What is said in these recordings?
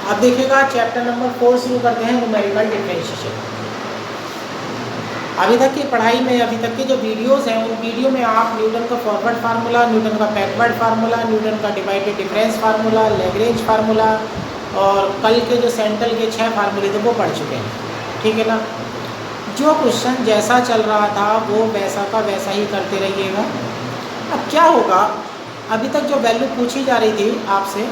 अब देखिएगा chapter number 4 शुरू करते हैं, न्यूमेरिकल डिफरेंशिएशन। अभी तक की पढ़ाई में, अभी तक के जो वीडियोस हैं, उन वीडियो में आप न्यूटन का फॉरवर्ड फार्मूला, न्यूटन का बैकवर्ड फार्मूला, न्यूटन का divided difference formula, Lagrange formula और कल के जो सेंट्रल के 6 फार्मूले थे वो पढ़ चुके हैं, ठीक है ना। जो क्वेश्चन जैसा चल रहा था वो वैसा का वैसा ही करते रहिएगा। अब क्या होगा, अभी तक जो वैल्यू पूछी जा रही थी आपसे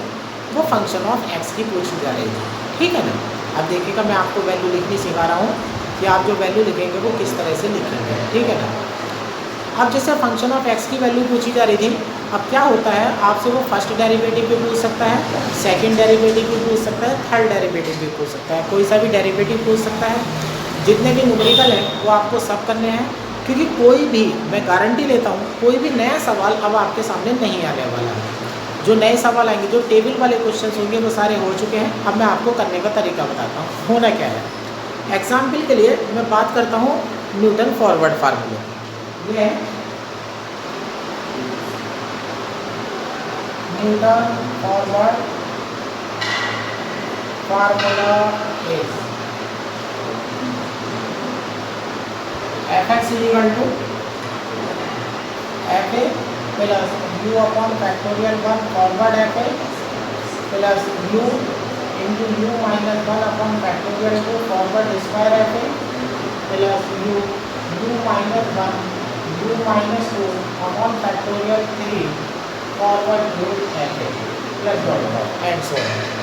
वो फंक्शन ऑफ एक्स की पूछी जा रही थी, ठीक है ना। अब देखिएगा मैं आपको वैल्यू लिखनी सिखा रहा हूँ कि आप जो वैल्यू लिखेंगे वो किस तरह से लिखेंगे, ठीक है ना। अब जैसे फंक्शन ऑफ एक्स की वैल्यू पूछी जा रही थी, अब क्या होता है आपसे वो फर्स्ट डेरिवेटिव भी पूछ सकता है, सेकंड डेरिवेटिव भी पूछ सकता है, थर्ड डेरिवेटिव भी पूछ सकता है, कोई सा भी डेरिवेटिव पूछ सकता है। जितने भी न्यूमेरिकल हैं वो आपको सब करने हैं, क्योंकि कोई भी, मैं गारंटी लेता हूँ, कोई भी नया सवाल अब आपके सामने नहीं आने वाला है। जो नए सवाल आएंगे, जो टेबल वाले क्वेश्चंस होंगे वो सारे हो चुके हैं। अब मैं आपको करने का तरीका बताता हूँ होना क्या है। एग्जाम्पल के लिए मैं बात करता हूँ न्यूटन फॉरवर्ड फार्मूले। ये है Newton forward formula is fx equal to fa plus u upon factorial 1 forward fa plus u into u minus 1 upon factorial 2 forward square fa plus u minus 1 u minus 2 upon factorial 3 forward root fa plus dot and so on.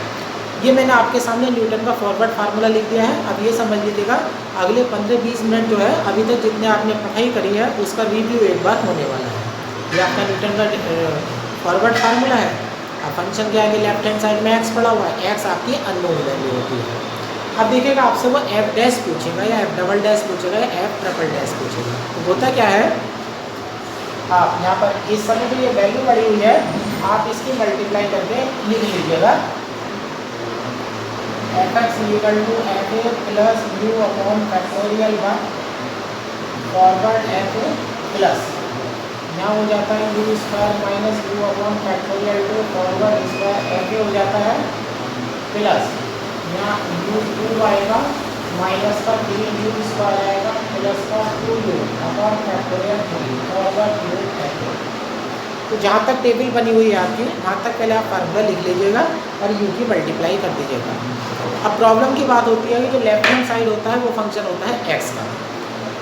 ये मैंने आपके सामने Newton का forward formula लिख दिया है। अब ये समझ लीजिएगा अगले 15-20 मिनट जो है अभी तक जितने आपने पढ़ाई करी है उसका रिव्यू एक बार होने वाला है। ये आपका न्यूटन का फॉरवर्ड फार्मूला है। अब फंक्शन के आगे लेफ्ट हैंड साइड में एक्स पड़ा हुआ है, एक्स आपकी अननोन वैल्यू होती है। अब देखिएगा आपसे वो एफ डैश पूछेगा या एफ डबल डैश पूछेगा या एफ ट्रिपल डैश पूछेगा। तो होता क्या है, आप यहाँ पर इस समय जो ये वैल्यू पड़ी हुई है आप इसकी मल्टीप्लाई करके लिख लीजिएगा। fx equal to fa plus u upon factorial 1 forward fa plus यहाँ हो जाता है u square minus u upon factorial 2 forward square fa हो जाता है प्लस यहाँ u2 आएगा माइनस का 3u स्क्वायर आएगा प्लस का 2u upon factorial 3 forward root fa। तो जहाँ तक टेबल बनी हुई है आपकी, वहाँ तक पहले आप फार्मूला लिख लीजिएगा और u की मल्टीप्लाई कर दीजिएगा। अब प्रॉब्लम की बात होती है कि जो लेफ्ट हैंड साइड होता है वो फंक्शन होता है x का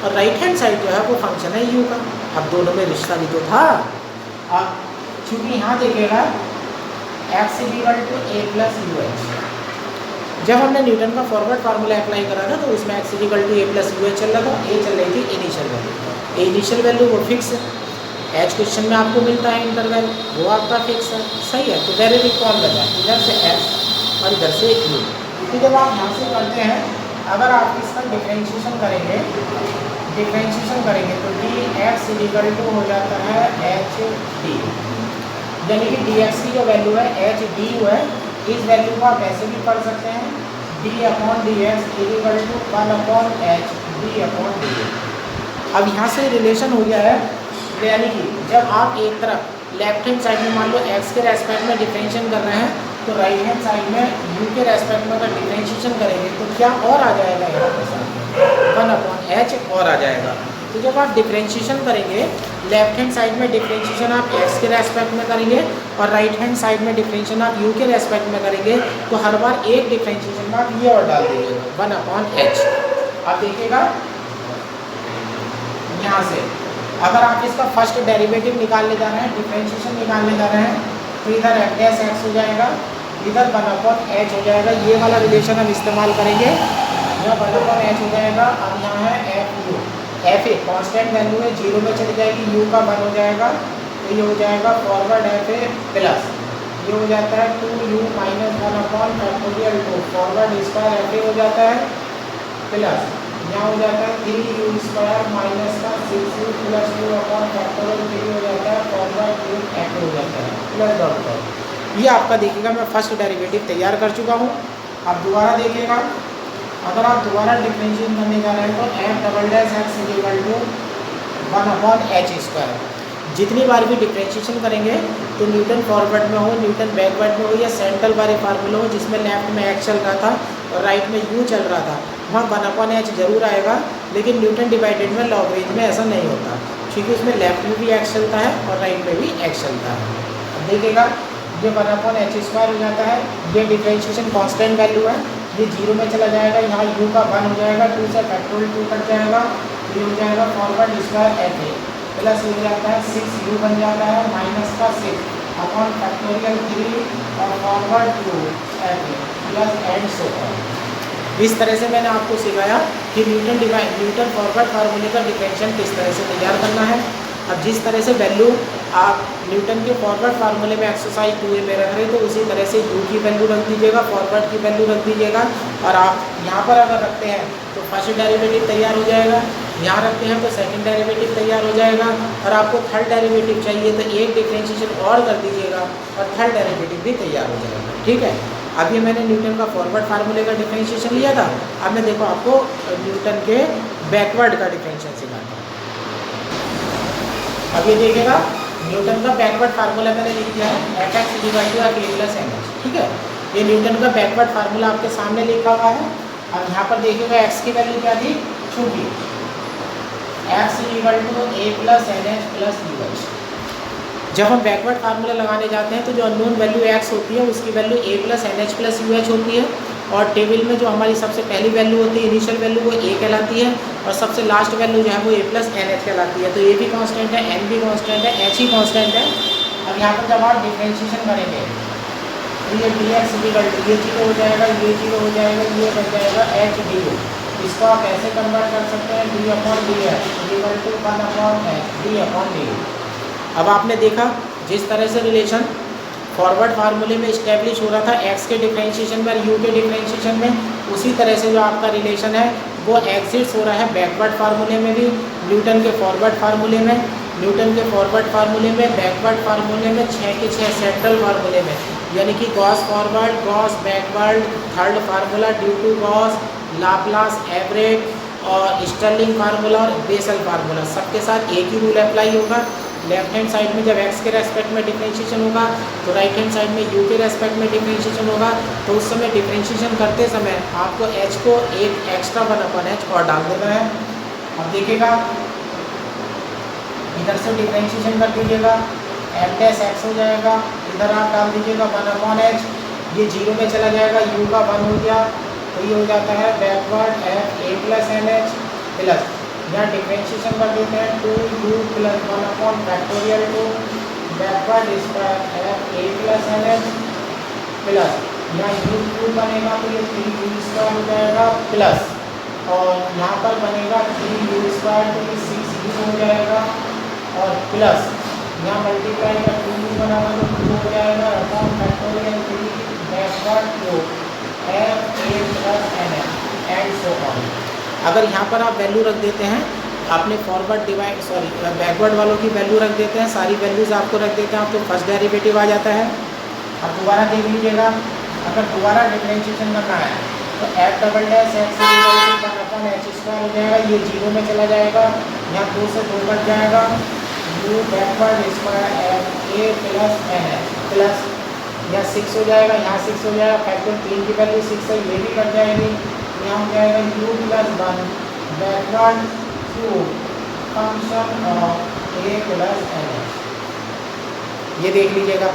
और राइट हैंड साइड जो है वो फंक्शन है u का। अब दोनों में रिश्ता भी तो था। अब चूँकि यहाँ देखिएगा x equal to a plus u h, जब हमने न्यूटन का फॉरवर्ड फार्मूला अप्लाई करा था तो उसमें x equal to a plus u h चल रहा था। a चल रही थी इनिशियल वैल्यू, इनिशियल वैल्यू वो फिक्स है, एच क्वेश्चन में आपको मिलता है इंटरवल, वो आपका फिक्स है, सही है। तो डेरिवेटिव कौन बचा, इधर से x और इधर से u। तो जब आप यहाँ से करते हैं, अगर आप इसका डिफरेंशिएशन करेंगे तो डी एक्स इक्वल टू हो जाता है एच डी, यानी कि डी एक्स की जो वैल्यू है एच डी है, इस वैल्यू को आप ऐसे भी पढ़ सकते हैं d upon D x equal to 1 upon h d upon d. अब यहाँ से रिलेशन हो गया है, यानी कि जब आप एक तरफ लेफ्ट हैंड साइड में मान लो x के रेस्पेक्ट में डिफरेंशिएशन कर रहे हैं तो राइट हैंड साइड में u के रेस्पेक्ट में अगर डिफरेंशिएशन करेंगे तो क्या और आ जाएगा, यहाँ पे साथ 1 अपॉन एच और आ जाएगा। तो जब आप डिफरेंशिएशन करेंगे, लेफ्ट हैंड साइड में डिफरेंशिएशन आप x के रेस्पेक्ट में करेंगे और राइट हैंड साइड में डिफरेंशिएशन आप u के रेस्पेक्ट में करेंगे, तो हर बार एक डिफरेंशिएशन में आप ये और डाल दीजिएगा 1 अपॉन एच। आप देखिएगा यहाँ से अगर आप इसका फर्स्ट डेरिवेटिव निकालने जा रहे हैं, डिफरेंशिएशन निकालने जा रहे हैं, तो इधर एफ डैश एक्स हो जाएगा, इधर 1 अपॉन एच हो जाएगा। ये वाला रिलेशन हम इस्तेमाल करेंगे, यहाँ 1 अपॉन एच हो जाएगा। अब यहाँ है F you, F a constant value है, 0 में चली जाएगी, यू का 1 हो जाएगा, तो ये हो जाएगा फॉरवर्ड एफ ए प्लस ये हो जाता है 2u minus 1 upon factorial 2 forward square F A हो जाता है प्लस यहाँ हो जाता है 3u स्क्वायर माइनस का 6u प्लस 2 अपॉन फैक्टोरियल 3 हो जाता है फॉरवर्ड रूट f हो जाता है प्लस डॉट डॉट। ये आपका देखिएगा मैं फर्स्ट डेरिवेटिव तैयार कर चुका हूँ। आप दोबारा देखिएगा, अगर आप दोबारा डिफरेंशिएट करने जा रहे हैं तो f double dash x equal to 1 upon h square, जितनी बार भी डिफरेंशिएशन करेंगे तो न्यूटन फॉरवर्ड में हो, न्यूटन बैकवर्ड में हो, या सेंट्रल वाले फार्मूला हो जिसमें लेफ्ट में एक्स चल रहा था और राइट में यू चल रहा था, वहाँ 1/h जरूर आएगा। लेकिन न्यूटन डिवाइडेड में लॉगरिथम में ऐसा नहीं होता, क्योंकि उसमें लेफ्ट में भी एक्स चलता है और राइट में भी एक्स चलता है। अब देखिएगा ये 1/h² हो जाता है। ये डिफरेंशिएशन कांस्टेंट वैल्यू है, ये 0 में चला जाएगा, यहाँ u का 1 हो जाएगा, 2 से फैक्टोरियल 2 कट जाएगा, ये हो जाएगा फॉरवर्ड स्क्वायर fa प्लस हो जाता है 6u बन जाता है माइनस का 6 अपॉन फैक्टोरियल 3 और forward 2 fa plus and so on. इस तरह से मैंने आपको सिखाया कि न्यूटन फॉरवर्ड फार्मूले का डिफरेंशियल किस तरह से तैयार करना है। अब जिस तरह से वैल्यू आप न्यूटन के फॉरवर्ड फार्मूले में एक्सरसाइज 2a में रख रहे हैं, तो उसी तरह से u की वैल्यू रख दीजिएगा, फॉरवर्ड की वैल्यू रख दीजिएगा। और आप यहाँ पर अगर रखते हैं तो फर्स्ट डेरिवेटिव तैयार हो जाएगा, यहाँ रखते हैं तो सेकंड डेरिवेटिव तैयार हो जाएगा, और आपको थर्ड डेरिवेटिव चाहिए तो एक डिफरेंशिएशन और कर दीजिएगा और थर्ड डेरिवेटिव भी तैयार हो जाएगा। ठीक है, अभी मैंने न्यूटन का फॉरवर्ड फार्मूले का डिफरेंशिएशन लिया था, अब मैं देखो आपको न्यूटन के बैकवर्ड का डिफरेंशिएशन सिखाता हूँ। अब ये देखिएगा न्यूटन का बैकवर्ड फार्मूला मैंने लिख दिया है fx = a + mh। ठीक है, ये न्यूटन का बैकवर्ड फार्मूला आपके सामने लिखा हुआ है। अब यहाँ पर देखिएगा x की वैल्यू क्या थी, चूंकि x = a + nh + uh। जब हम बैकवर्ड फार्मूला लगाने जाते हैं तो जो अननोन वैल्यू x होती है उसकी वैल्यू a + nh + uh होती है, और टेबल में जो हमारी सबसे पहली वैल्यू होती है इनिशियल वैल्यू वो a कहलाती है, और सबसे लास्ट वैल्यू जो है वो a + nh कहलाती है। तो a भी कांस्टेंट है, n भी कांस्टेंट है, h ही कांस्टेंट है। अब यहाँ पर जब आप डिफरेंशिएशन करेंगे तो ये dx = ये 0 हो जाएगा, ये 0 हो जाएगा, ये बन जाएगा h du। इसको आप ऐसे कन्वर्ट कर सकते हैं d/dx = 1/h d/du। अब आपने देखा जिस तरह से रिलेशन फॉरवर्ड फार्मूले में इस्टेब्लिश हो रहा था x के डिफरेंशिएशन में और u के डिफरेंशिएशन में, उसी तरह से जो आपका रिलेशन है वो एग्जिस्ट हो रहा है बैकवर्ड फार्मूले में भी, न्यूटन के फॉरवर्ड फार्मूले में, न्यूटन के फॉरवर्ड फार्मूले में, बैकवर्ड फार्मूले में, 6 के 6 सेंट्रल फार्मूले में, यानी कि Gauss forward, Gauss backward, third formula due to Gauss, Laplace average और स्टर्लिंग फार्मूला और बेसल फार्मूला, सबके साथ एक ही रूल अप्लाई होगा। लेफ्ट हैंड साइड में जब x के रेस्पेक्ट में डिफरेंशिएशन होगा तो राइट हैंड साइड में u के रेस्पेक्ट में डिफरेंशिएशन होगा, तो उस समय डिफरेंशिएशन करते समय आपको h को एक एक्स्ट्रा 1/h और डाल देना है। अब देखिएगा इधर से डिफरेंशिएशन कर दीजिएगा, f' हो जाएगा, इधर आप डाल दीजिएगा 1/h, ये 0 में चला जाएगा, u का 1 हो गया, तो ये हो जाता है backward f a + nh plus, यहाँ डिफरेंशिएशन कर देते हैं 2u + 1/2 backward square f a + nh plus, यहाँ u बनेगा तो ये 3u² हो जाएगा प्लस, और यहाँ पर बनेगा 3u² तो ये 6u हो जाएगा, और प्लस यहाँ मल्टीप्लाई का 2u बनाना तो 2 हो जाएगा upon factorial 3 backward f a + nh and so on. अगर यहाँ पर आप वैल्यू रख देते हैं, आपने फॉरवर्ड बैकवर्ड वालों की वैल्यू रख देते हैं, सारी वैल्यूज आपको रख देते हैं, आप तो फर्स्ट डेरिवेटिव आ जाता है। अब दोबारा देख लीजिएगा, अगर दोबारा डिफरेंशिएशन करना है तो f double dash x = 1/h² हो जाएगा, ये 0 में चला जाएगा, यहाँ 2 से 2 कट जाएगा, u backward square f a + nh plus, यहाँ 6 हो जाएगा, यहाँ 6 हो जाएगा, फैक्टर 3 की वैल्यू 6 है, ये भी कट जाएगी, यहाँ हो जाएगा u + 1 backward to function of a + nh। ये देख लीजिएगा,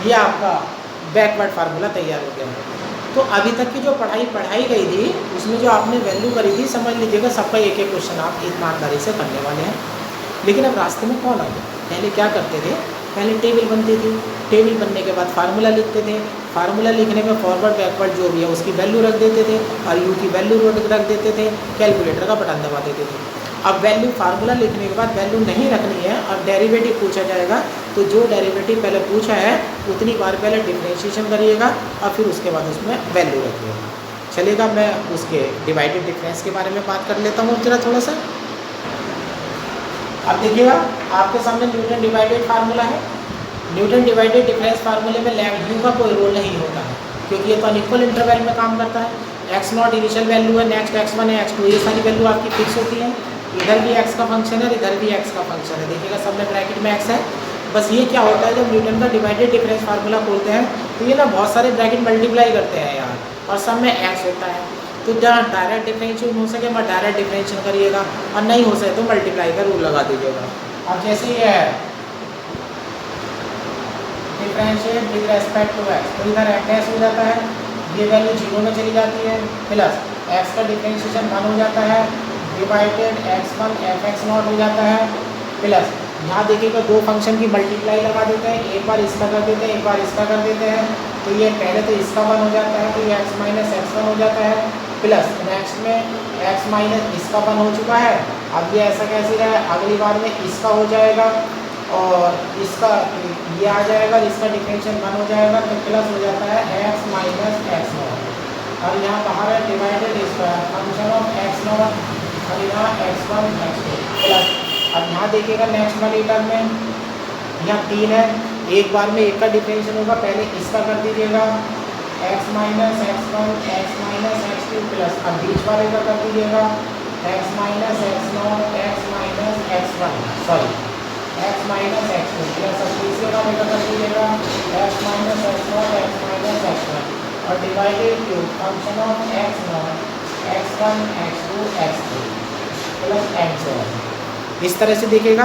ये आपका बैकवर्ड फार्मूला तैयार हो गया। तो अभी तक की जो पढ़ाई गई थी उसमें जो आपने वैल्यू करी थी, समझ लीजिएगा सबका एक एक क्वेश्चन आप ईमानदारी से करने वाले हैं। लेकिन अब रास्ते में कौन आ गया, पहले क्या करते थे, पहले टेबल बनती थी, टेबल बनने के बाद फार्मूला लिखते थे, फार्मूला लिखने में फॉरवर्ड बैकवर्ड जो भी है उसकी वैल्यू रख देते थे, और यू की वैल्यू रख देते थे, कैलकुलेटर का बटन दबा देते थे। अब वैल्यू फार्मूला लिखने के बाद वैल्यू नहीं रखनी है और डेरिवेटिव पूछा जाएगा, तो जो डेरिवेटिव पहले पूछा है उतनी बार पहले डिफरेंशिएशन करिएगा और फिर उसके बाद उसमें वैल्यू रखिएगा। चलेगा, मैं उसके डिवाइडेड डिफरेंस के बारे में बात कर लेता हूँ जरा थोड़ा सा। अब देखिएगा आपके सामने न्यूटन डिवाइडेड फार्मूला है। न्यूटन डिवाइडेड डिफरेंस फार्मूले में यू का कोई रोल नहीं होता है, क्योंकि ये तो अनइक्वल इंटरवल में काम करता है। x0 इनिशियल वैल्यू है, नेक्स्ट x1 है, x2, ये सारी वैल्यू आपकी फिक्स होती है। इधर भी x का फंक्शन है, इधर भी x का फंक्शन है। देखिएगा सब में ब्रैकेट में x है। बस ये क्या होता है, जब न्यूटन का डिवाइडेड डिफरेंस फार्मूला खोलते हैं तो ये ना बहुत सारे ब्रैकेट मल्टीप्लाई करते हैं यार, और सब में x होता है। तो जहाँ डायरेक्ट डिफरेंशियल हो सके मैं डायरेक्ट डिफरेंशियल करिएगा, और नहीं हो सके तो मल्टीप्लाई का रूल लगा दीजिएगा। अब जैसे ये है differentiate with respect to x, तो इधर x हो जाता है, ये वैल्यू 0 में चली जाती है, प्लस x का डिफरेंशिएशन 1 हो जाता है, डिवाइडेड x1 fx0 हो जाता है, प्लस यहाँ देखिएगा दो फंक्शन की मल्टीप्लाई लगा देते हैं, एक बार इसका कर देते हैं, एक बार इसका कर देते हैं। तो ये पहले तो इसका 1 हो जाता है, तो ये x माइनस x1 हो जाता है, प्लस नेक्स्ट में x माइनस इसका 1 हो चुका है। अब ये ऐसा कैसे रहा है, अगली बार में इसका हो जाएगा और इसका ये आ जाएगा, इसका डिफरेंशियल 1 हो जाएगा, तो प्लस हो जाता है x माइनस x0। और यहाँ बाहर है divided square function of x0 और यहाँ x1 x2 प्लस। अब यहाँ देखिएगा नेक्स्ट वाली टर्म में यहाँ 3 है, एक बार में एक का डिफरेंशियल होगा, पहले इसका कर दीजिएगा x minus x1 x minus x2 plus. अब बीच वाले का कर दीजिएगा x minus x0 x minus x1 sorry x minus x2 plus. अब तीसरे वाले का कर दीजिएगा x minus x0 x minus x1 और divided to function of x0 x1 x2 x3 plus x0। इस तरह से देखिएगा।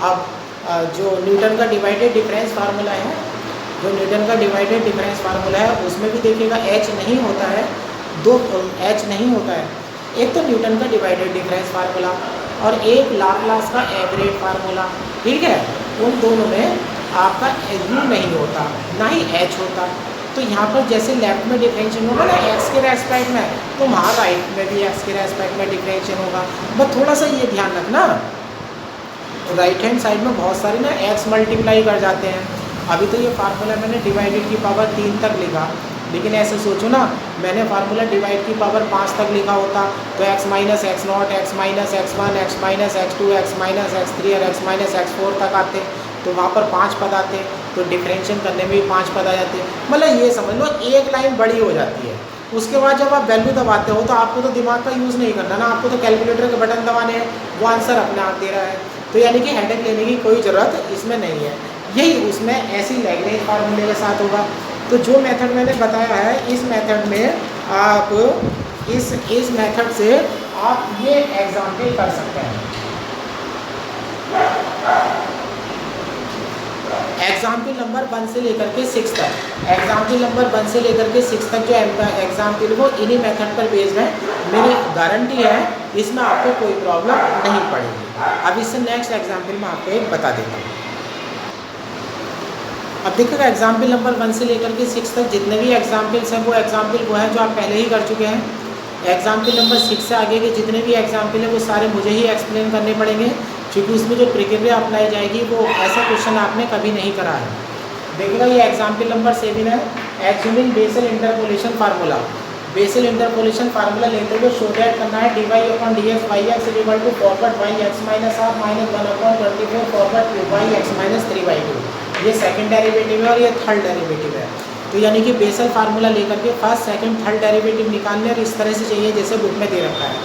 अब जो न्यूटन का डिवाइडेड डिफरेंस फार्मूला है, जो न्यूटन का डिवाइडेड डिफरेंस फार्मूला है उसमें भी देखिएगा h नहीं होता है, दो h नहीं होता है। एक तो न्यूटन का डिवाइडेड डिफरेंस फार्मूला और एक लाप्लास का एवरेज फार्मूला, ठीक है। उन दोनों में आपका u नहीं होता, ना ही h होता। तो यहाँ पर जैसे लेफ्ट में डिफरेंशियल होगा ना x के रेस्पेक्ट में, तो वहाँ राइट में भी x के रेस्पेक्ट में डिफरेंशियल होगा। बस थोड़ा सा ये ध्यान रखना, राइट हैंड साइड में बहुत सारे ना x मल्टीप्लाई कर जाते हैं। अभी तो ये फार्मूला मैंने डिवाइडेड की पावर 3 तक लिखा, लेकिन ऐसे सोचो ना मैंने फार्मूला डिवाइड की पावर 5 तक लिखा होता तो x minus x0 x minus x1 x minus x2 x minus x3 और x माइनस x4 तक आते, तो वहाँ पर 5 पद आते, तो डिफरेंशियल करने में भी 5 पद आ जाते। मतलब ये समझ लो एक लाइन बड़ी हो जाती है। उसके बाद जब आप वैल्यू दबाते हो तो आपको तो दिमाग का यूज़ नहीं करना ना, आपको तो कैलकुलेटर के बटन दबाने हैं, वो आंसर अपने आप दे रहा है। तो यानी कि हेडेक लेने की कोई ज़रूरत इसमें नहीं है। यही उसमें ऐसी लैग्रेंज फार्मूले के साथ होगा। तो जो मेथड मैंने बताया है, इस मेथड में आप इस मेथड से आप ये एग्जाम्पल कर सकते हैं। एग्जाम्पल नंबर 1 से लेकर के 6 तक, एग्जाम्पल नंबर 1 से लेकर के 6 तक जो एग्जाम्पल वो इन्हीं मेथड पर बेस्ड है। मेरी गारंटी है इसमें आपको कोई प्रॉब्लम नहीं पड़ेगी। अब इससे नेक्स्ट एग्जाम्पल मैं आपको एक बता देता हूँ। अब देखिएगा एग्जाम्पल नंबर 1 से लेकर के 6 तक जितने भी एग्जाम्पल्स हैं वो एग्जाम्पल वो है जो आप पहले ही कर चुके हैं। एग्जाम्पल नंबर 6 से आगे के जितने भी एग्जाम्पल हैं वो सारे मुझे ही एक्सप्लेन करने पड़ेंगे, क्योंकि उसमें जो प्रक्रिया अपनाई जाएगी वो ऐसा क्वेश्चन आपने कभी नहीं करा है। देखिएगा ये एग्जाम्पल नंबर 7 है, assuming Bessel interpolation formula. Bessel interpolation formula लेते हुए शो दैट करना है dy upon dx yx equal to forward yx minus half minus 1 upon 24 forward 2y(x minus 3/2)। ये सेकंड डेरिवेटिव है और ये थर्ड डेरिवेटिव है। तो यानी कि बेसल फार्मूला लेकर के फर्स्ट सेकंड थर्ड डेरिवेटिव निकालने और इस तरह से चाहिए जैसे बुक में दे रखा है।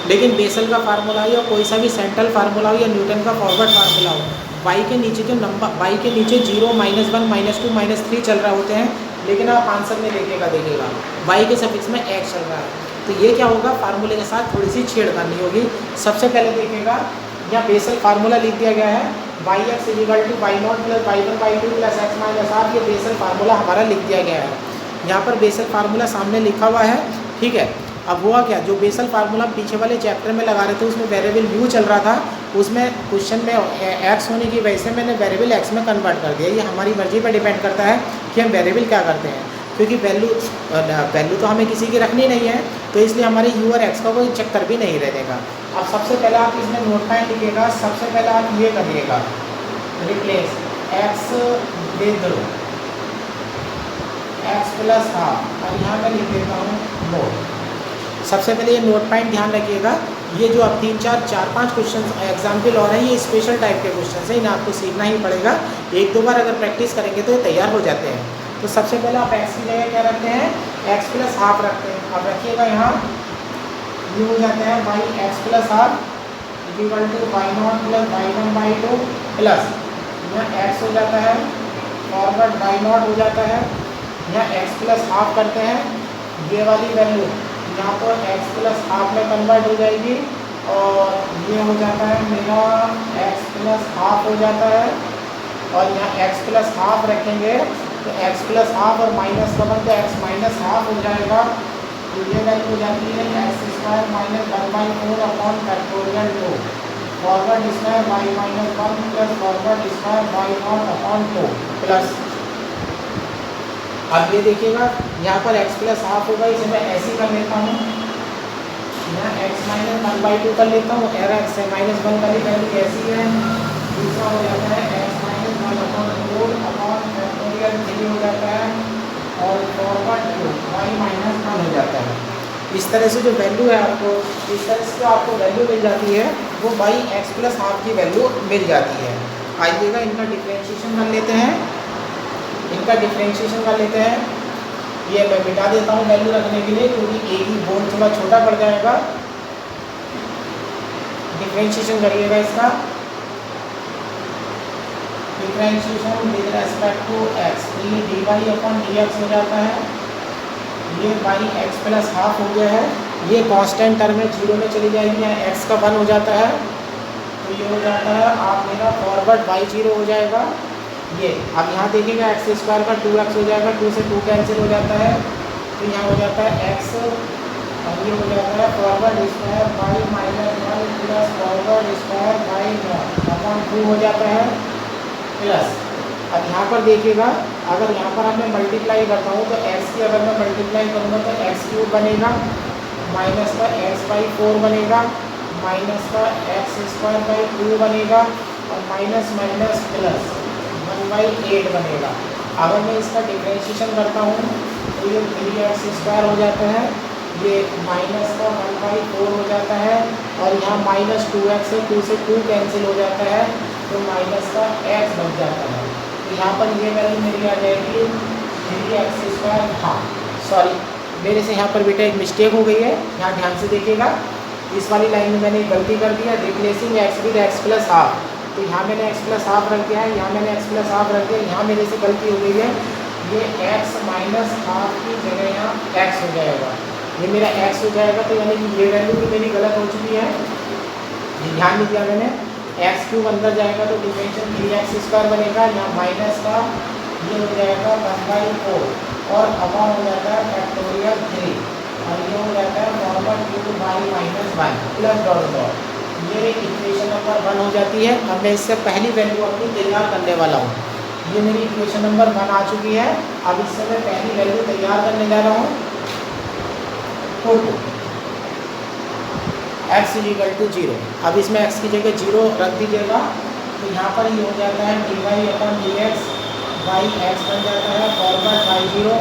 लेकिन बेसल का फार्मूला हो या कोई सा भी सेंट्रल फार्मूला हो या न्यूटन का फॉरवर्ड फार्मूला हो, y के नीचे जो नंबर y के नीचे 0 -1 -2 -3 चल रहे होते हैं, लेकिन आप आंसर में देखिएगा y के सफिक्स में x चल रहा है। तो ये क्या होगा, फार्मूले के साथ थोड़ी सी छेड़ करनी होगी। सबसे पहले देखिएगा यहाँ बेसल फार्मूला लिख दिया गया है yx equal to y0 plus y1/2 plus x minus half. ये बेसल फार्मूला हमारा लिख दिया गया है। यहाँ पर बेसल फार्मूला सामने लिखा हुआ है, ठीक है। अब हुआ क्या, जो बेसल फार्मूला पीछे वाले चैप्टर में लगा रहे थे उसमें वेरिएबल u चल रहा था, उसमें क्वेश्चन में x होने की वजह से मैंने वेरिएबल x में कन्वर्ट कर दिया। ये हमारी मर्जी पर डिपेंड करता है कि हम वेरिएबल क्या करते हैं, क्योंकि वैल्यू तो हमें किसी की रखनी नहीं है, तो इसलिए हमारे u और x का कोई चक्कर भी नहीं रहेगा। अब सबसे पहले आप इसमें नोट पॉइंट लिखिएगा। सबसे पहले आप ये करिएगा, replace x with x plus half, और यहाँ मैं लिख देता हूँ नोट। सबसे पहले ये नोट पॉइंट ध्यान रखिएगा। ये जो अब 4-5 क्वेश्चन एग्जाम्पल और हैं, ये स्पेशल टाइप के क्वेश्चन हैं, इन्हें आपको सीखना ही पड़ेगा। 1-2 बार अगर प्रैक्टिस करेंगे तो ये तैयार हो जाते हैं। तो सबसे पहले आप x की जगह क्या रखते हैं, x प्लस हाफ रखते हैं। अब रखिएगा यहाँ ये हो जाते हैं y x plus half equal to y naught plus y one by two plus यहाँ एक्स हो जाता है, फॉरवर्ड वाई नॉट हो जाता है, यहाँ एक्स प्लस हाफ करते हैं, ये वाली वैल्यू यहाँ पर एक्स प्लस हाफ में कन्वर्ट हो जाएगी और ये हो जाता है मेरा एक्स प्लस हाफ हो जाता है और यहाँ एक्स प्लस हाफ रखेंगे तो एक्स प्लस हाफ और माइनस का बन तो एक्स माइनस हाफ हो जाएगा। तो ये वैल्यू हो जाती है x square minus one by four upon factorial two forward square y minus one plus forward square y naught upon two plus. अब ये देखिएगा यहाँ पर x प्लस हाफ होगा, इसे मैं ऐसे ही कर लेता हूँ, यहाँ x minus one by to कर लेता हूँ, एर एक्स है माइनस वन वाली वैल्यू ऐसी है। दूसरा हो जाता है x minus one upon four upon factorial three हो जाता है और forward two y minus one हो जाता है। इस तरह से जो वैल्यू है आपको, इस तरह से जो आपको वैल्यू मिल जाती है वो बाई x प्लस हाफ की वैल्यू मिल जाती है। आइएगा इनका डिफ्रेंशिएशन कर लेते हैं, इनका डिफ्रेंशिएशन कर लेते हैं। ये मैं मिटा देता हूँ वैल्यू रखने के लिए क्योंकि एक ही बोर्ड थोड़ा छोटा पड़ जाएगा। डिफ्रेंशिएशन करिएगा इसका, differentiation with respect to X, ये D Y upon D X हो जाता है, ये बाई एक्स प्लस हाफ हो गया है, ये कांस्टेंट टर्म में जीरो में चली जाएगी, यहाँ एक्स का वन हो जाता है तो ये हो जाता है आप मेरा फॉरवर्ड बाई जीरो हो जाएगा। ये अब यहाँ देखिएगा एक्स स्क्वायर का टू एक्स हो जाएगा, टू से टू कैंसिल हो जाता है तो यहाँ हो जाता है एक्स और ये हो जाता है forward square by minus one plus forward square by not upon to हो जाता है प्लस। अब यहाँ पर देखिएगा अगर यहाँ पर मैं मल्टीप्लाई करता हूँ तो एक्स की अगर मैं मल्टीप्लाई करूँगा तो एक्स क्यूब बनेगा माइनस का एक्स बाई फोर बनेगा माइनस का एक्स स्क्वायर बाई टू बनेगा और minus minus plus one by eight बनेगा। अगर मैं इसका डिफ्रेंशिएशन करता हूँ तो ये थ्री एक्स स्क्वायर हो जाता है, ये माइनस का वन बाई फोर हो जाता है और यहाँ माइनस टू एक्स है, टू से टू कैंसिल हो जाता है तो माइनस का एक्स बन जाता है। तो यहाँ पर ये वैल्यू मेरी आ जाएगी थ्री एक्स स्क्वायर। हाँ सॉरी मेरे से यहाँ पर बेटा एक मिस्टेक हो गई है, यहाँ ध्यान से देखिएगा। इस वाली लाइन में मैंने गलती कर दिया, replacing x with x plus half, तो यहाँ मैंने x प्लस हाफ रख दिया है, यहाँ मैंने x प्लस हाफ रख दिया, यहाँ मेरे से गलती हो गई है, ये x माइनस हाफ की जगह यहाँ x हो जाएगा, ये मेरा x हो जाएगा। तो यानी कि ये वैल्यू भी मेरी गलत हो चुकी है, ये ध्यान नहीं दिया मैंने। x क्यूब अंदर जाएगा तो डिफरेंशियल थ्री एक्स स्क्वायर बनेगा, यहाँ माइनस का ये हो जाएगा वन बाई फोर और अपॉन हो जाता है फैक्टोरियल थ्री और ये हो जाता है forward two by minus one plus dot dot, ये इक्वेशन नंबर वन हो जाती है। अब मैं इससे पहली वैल्यू अपनी तैयार करने वाला हूँ, ये मेरी इक्वेशन नंबर वन आ चुकी है। अब इससे मैं पहली वैल्यू तैयार करने जा रहा हूँ two x equal to zero. अब इसमें एक्स की जगह जीरो रख दीजिएगा तो यहाँ पर ये हो जाता है d Y upon D x by x बन जाता है फॉरवर्ड बाई जीरो,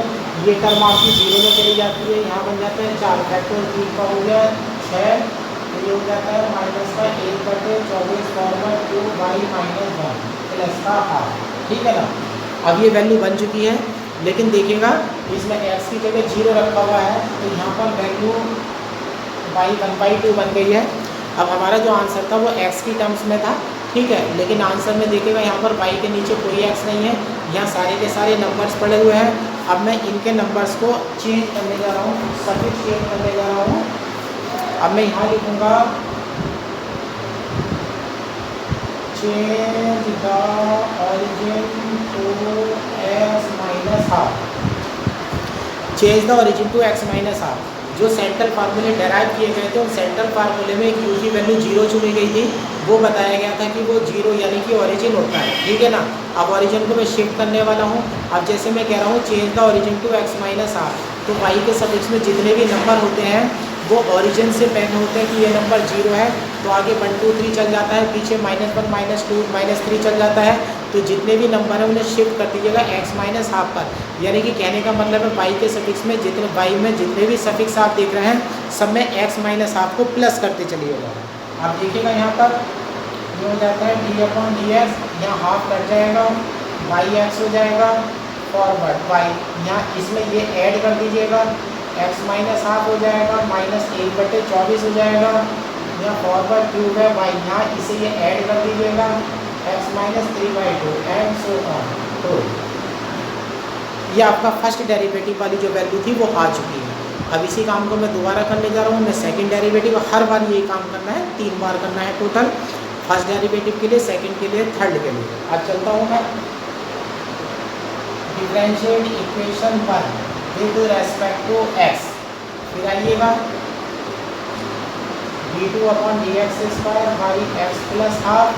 ये टर्म आपकी जीरो में चली जाती है, यहाँ बन जाता है चार फैक्टर तीन का हो गया छः, ये हो जाता है माइनस का एक बटे 24 forward two by minus one plus का हाफ, ठीक है ना। अब ये वैल्यू बन चुकी है, लेकिन देखिएगा इसमें x की जगह जीरो रखा हुआ है तो यहाँ पर value by one by to बन गई है। अब हमारा जो आंसर था वो x की टर्म्स में था, ठीक है, लेकिन आंसर में देखिएगा यहाँ पर y के नीचे कोई x नहीं है, यहाँ सारे के सारे नंबर्स पड़े हुए हैं। अब मैं इनके नंबर्स को चेंज करने जा रहा हूँ, सफिक्स चेंज करने जा रहा हूँ। अब मैं यहाँ लिखूँगा change the origin to x minus half, change the origin to x minus half. जो सेंट्रल फार्मूले डेराइव किए गए थे उन सेंट्रल फार्मूले में एक यू की वैल्यू जीरो चुनी गई थी, वो बताया गया था कि वो जीरो यानी कि ओरिजिन होता है, ठीक है ना। अब ओरिजिन को मैं शिफ्ट करने वाला हूँ। अब जैसे मैं कह रहा हूँ change the origin to x minus half, तो वाई के सफिक्स में जितने भी नंबर होते हैं वो ओरिजिन से पहले होते हैं कि ये नंबर जीरो है तो आगे 1 2 3 चल जाता है, पीछे -1 -2 -3 चल जाता है। तो जितने भी नंबर हैं उन्हें शिफ्ट कर दीजिएगा x माइनस हाफ पर, यानी कि कहने का मतलब है y के सफिक्स में जितने y में जितने भी सफिक्स आप देख रहे हैं सब में x माइनस हाफ को प्लस करते चलिएगा। आप देखिएगा यहाँ पर ये हो जाता है डी अपॉन डी एक्स, यहाँ हाफ कट जाएगा वाई एक्स हो जाएगा फॉरवर्ड वाई, यहाँ इसमें ये ऐड कर दीजिएगा x माइनस हाफ हो जाएगा -1/24 हो जाएगा यहाँ फॉरवर्ड क्यूब है वाई, यहाँ इसे ये ऐड कर दीजिएगा x minus 3/2 and so on. तो ये आपका फर्स्ट डेरिवेटिव वाली जो वैल्यू थी वो आ चुकी है। अब इसी काम को मैं दोबारा करने जा रहा हूँ। मैं सेकंड डेरिवेटिव हर बार यही काम करना है, 3 बार करना है टोटल, फर्स्ट डेरिवेटिव के लिए, सेकंड के लिए, थर्ड के लिए। आज चलता हूँ मैं। Differentiate equation 1 with respect to x, फिर आइएगा d2/dx² by x plus half,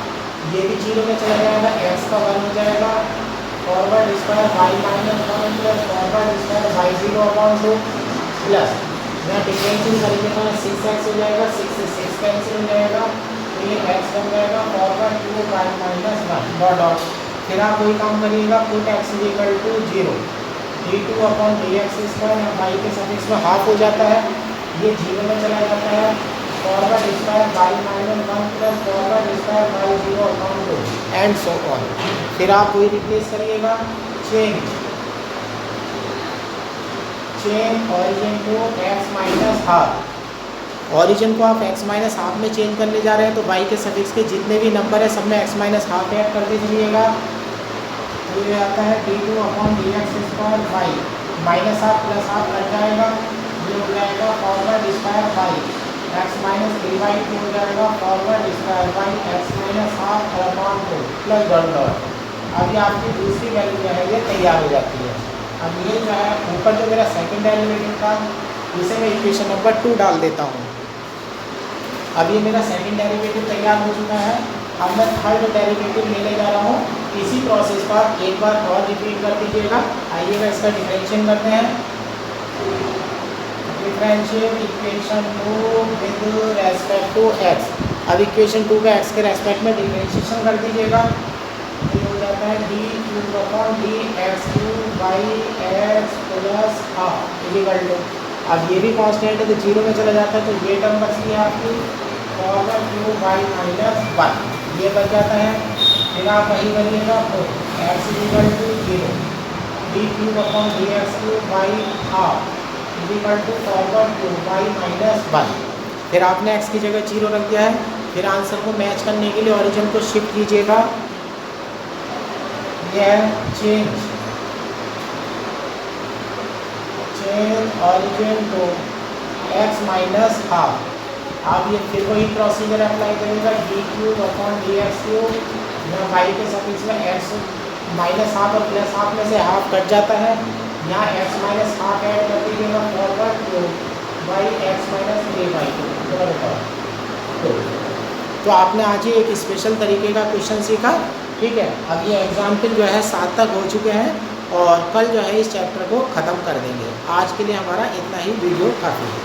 ये भी 0 में चला जाएगा, x का 1 हो जाएगा, forward square y minus 1 plus forward square y 0/2 plus यहाँ डिफरेंशियल करेंगे तो 6x हो जाएगा, 6 से 6 कैंसिल हो जाएगा, तो ये x बन जाएगा forward 2y minus 1 dot dot. फिर आप वही काम करिएगा, put x equal to 0, d2/dx² y के सफिक्स में हाफ हो जाता है, ये 0 में चला जाता है, forward square y minus 1 plus forward square y 0/2 and so on. फिर आप वही रिप्लेस करिएगा, change origin to x minus half. Origin को आप x माइनस हाफ में चेंज करने जा रहे हैं, तो y के सफिक्स के जितने भी नंबर है सब में x माइनस हाफ ऐड कर दीजिएगा। तो ये आता है d2/dx² y minus half plus half cut जाएगा, ये हो जाएगा forward square y x minus 3/2 हो जाएगा, forward square y x minus half upon 2 plus dot dot. अभी आपकी दूसरी वैल्यू जो है ये तैयार हो जाती है। अब ये जो है ऊपर जो मेरा सेकंड डेरिवेटिव था, इसे मैं इक्वेशन नंबर 2 डाल देता हूँ। अब ये मेरा सेकंड डेरिवेटिव तैयार हो चुका है। अब मैं थर्ड डेरिवेटिव लेने जा रहा हूँ। इसी प्रोसेस को आप एक बार और रिपीट कर दीजिएगा। आइएगा इसका डिफरेंशिएट करते हैं। Differentiate equation 2 with respect to x। अब इक्वेशन 2 का x के रेस्पेक्ट में डिफरेंशिएशन कर दीजिएगा। ये हो जाता है d3/dx³ by x plus half equal to, अब ये भी कांस्टेंट है तो 0 में चला जाता है, तो ये टर्म बचती है आपकी फॉरवर्ड क्यूब बाई माइनस 1, ये बच जाता है। फिर आप वही करिएगा, तो x equal to 0, d3/dx³ by half equal to forward cube by minus 1। फिर आपने x की जगह 0 रख दिया है। फिर आंसर को मैच करने के लिए ऑरिजिन को शिफ्ट कीजिएगा, यह change origin to x minus half. आप ये फिर वही प्रोसीजर अप्लाई करेगा, d3/dx³, यहाँ y के सफिक्स में x माइनस हाफ और प्लस हाफ में से हाफ कट जाता है, यहाँ x माइनस हाफ ऐड कर दीजिएगा, forward cube by x minus 3/2। तो आपने आज ही एक स्पेशल तरीके का क्वेश्चन सीखा, ठीक है। अब ये एग्जाम्पल जो है 7 तक हो चुके हैं और कल जो है इस चैप्टर को ख़त्म कर देंगे। आज के लिए हमारा इतना ही वीडियो काफ़ी है।